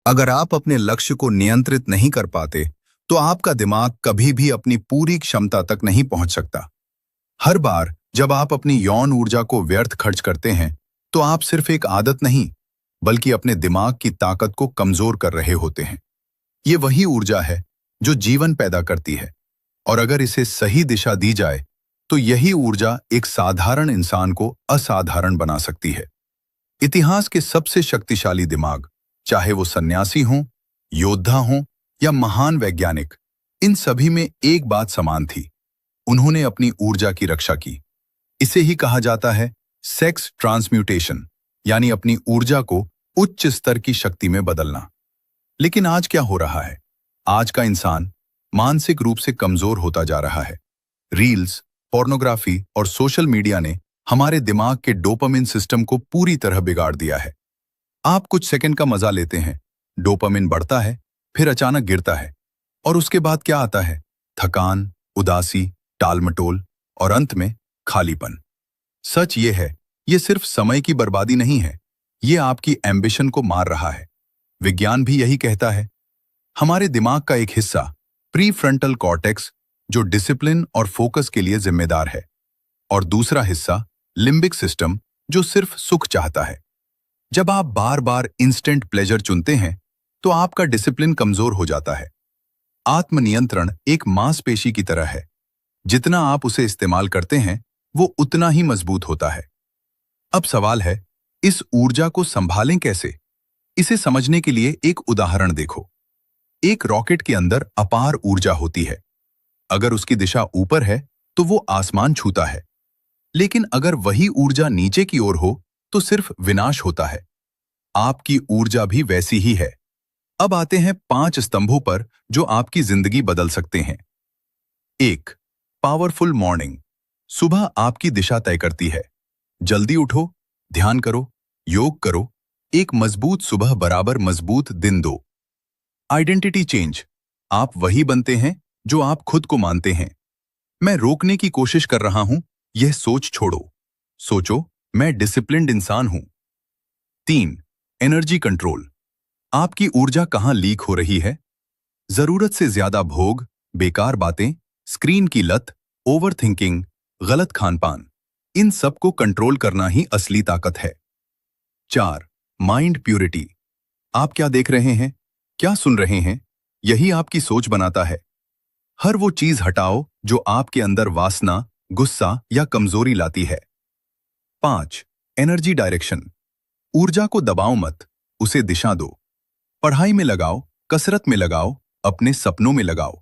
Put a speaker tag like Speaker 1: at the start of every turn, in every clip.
Speaker 1: अगर आप अपने लक्ष्य को नियंत्रित नहीं कर पाते, तो आपका दिमाग कभी भी अपनी पूरी क्षमता तक नहीं पहुंच सकता। हर बार जब आप अपनी यौन ऊर्जा को व्यर्थ खर्च करते हैं, तो आप सिर्फ एक आदत नहीं, बल्कि अपने दिमाग की ताकत को कमजोर कर रहे होते हैं। ये वही ऊर्जा है जो जीवन पैदा करती है, और अगर इसे सही दिशा दी जाए, तो यही ऊर्जा एक साधारण इंसान को असाधारण बना सकती है। इतिहास के सबसे शक्तिशाली दिमाग, चाहे वो सन्यासी हों, योद्धा हों या महान वैज्ञानिक, इन सभी में एक बात समान थी। उन्होंने अपनी ऊर्जा की रक्षा की। इसे ही कहा जाता है सेक्स ट्रांसम्यूटेशन, यानी अपनी ऊर्जा को उच्च स्तर की शक्ति में बदलना। लेकिन आज क्या हो रहा है? आज का इंसान मानसिक रूप से कमजोर होता जा रहा है। रील्स, पोर्नोग्राफी और सोशल मीडिया ने हमारे दिमाग के डोपामिन सिस्टम को पूरी तरह बिगाड़ दिया है। आप कुछ सेकंड का मजा लेते हैं, डोपामिन बढ़ता है, फिर अचानक गिरता है, और उसके बाद क्या आता है? थकान, उदासी, टालमटोल और अंत में खालीपन। सच ये है, ये सिर्फ समय की बर्बादी नहीं है, ये आपकी एम्बिशन को मार रहा है। विज्ञान भी यही कहता है। हमारे दिमाग का एक हिस्सा, प्रीफ्रंटल कॉर्टेक्स, जो डिसिप्लिन और फोकस के लिए जिम्मेदार है, और दूसरा हिस्सा, लिम्बिक सिस्टम, जो सिर्फ सुख चाहता है। जब आप बार बार इंस्टेंट प्लेजर चुनते हैं, तो आपका डिसिप्लिन कमजोर हो जाता है। आत्मनियंत्रण एक मांसपेशी की तरह है। जितना आप उसे इस्तेमाल करते हैं, वो उतना ही मजबूत होता है। अब सवाल है, इस ऊर्जा को संभालें कैसे? इसे समझने के लिए एक उदाहरण देखो। एक रॉकेट के अंदर अपार ऊर्जा होती है। अगर उसकी दिशा ऊपर है, तो वो आसमान छूता है। लेकिन अगर वही ऊर्जा नीचे की ओर हो, तो सिर्फ विनाश होता है। आपकी ऊर्जा भी वैसी ही है। अब आते हैं 5 स्तंभों पर जो आपकी जिंदगी बदल सकते हैं। 1. Powerful morning. सुबह आपकी दिशा तय करती है। जल्दी उठो, ध्यान करो, योग करो, एक मजबूत सुबह बराबर मजबूत दिन दो। Identity change. आप वही बनते हैं जो आप खुद को मानते हैं। मैं रोकने की कोशिश कर रहा हूं, यह सोच छोड़ो। सोचो, मैं डिसिप्लिन्ड इंसान हूं। 3. Energy control. आपकी ऊर्जा कहां लीक हो रही है? जरूरत से ज्यादा भोग, बेकार बातें, स्क्रीन की लत, ओवरथिंकिंग, गलत खानपान, इन सब को कंट्रोल करना ही असली ताकत है। 4. Mind purity. आप क्या देख रहे हैं, क्या सुन रहे हैं, यही आपकी सोच बनाता है। हर वो चीज हटाओ जो आपके अंदर वासना, गुस्सा या कमजोरी लाती है। 5. Energy direction. ऊर्जा को दबाओ मत, उसे दिशा दो। पढ़ाई में लगाओ, कसरत में लगाओ, अपने सपनों में लगाओ।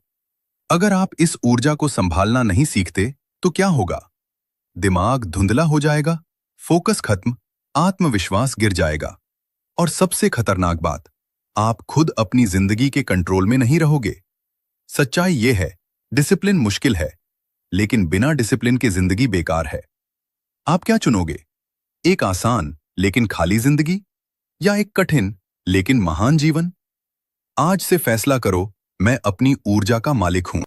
Speaker 1: अगर आप इस ऊर्जा को संभालना नहीं सीखते, तो क्या होगा? दिमाग धुंधला हो जाएगा, फोकस खत्म, आत्मविश्वास गिर जाएगा, और सबसे खतरनाक बात, आप खुद अपनी जिंदगी के कंट्रोल में नहीं रहोगे। सच्चाई यह है, डिसिप्लिन मुश्किल है, लेकिन बिना डिसिप्लिन के जिंदगी बेकार है। आप क्या चुनोगे? एक आसान लेकिन खाली जिंदगी, या एक कठिन लेकिन महान जीवन? आज से फैसला करो, मैं अपनी ऊर्जा का मालिक हूं।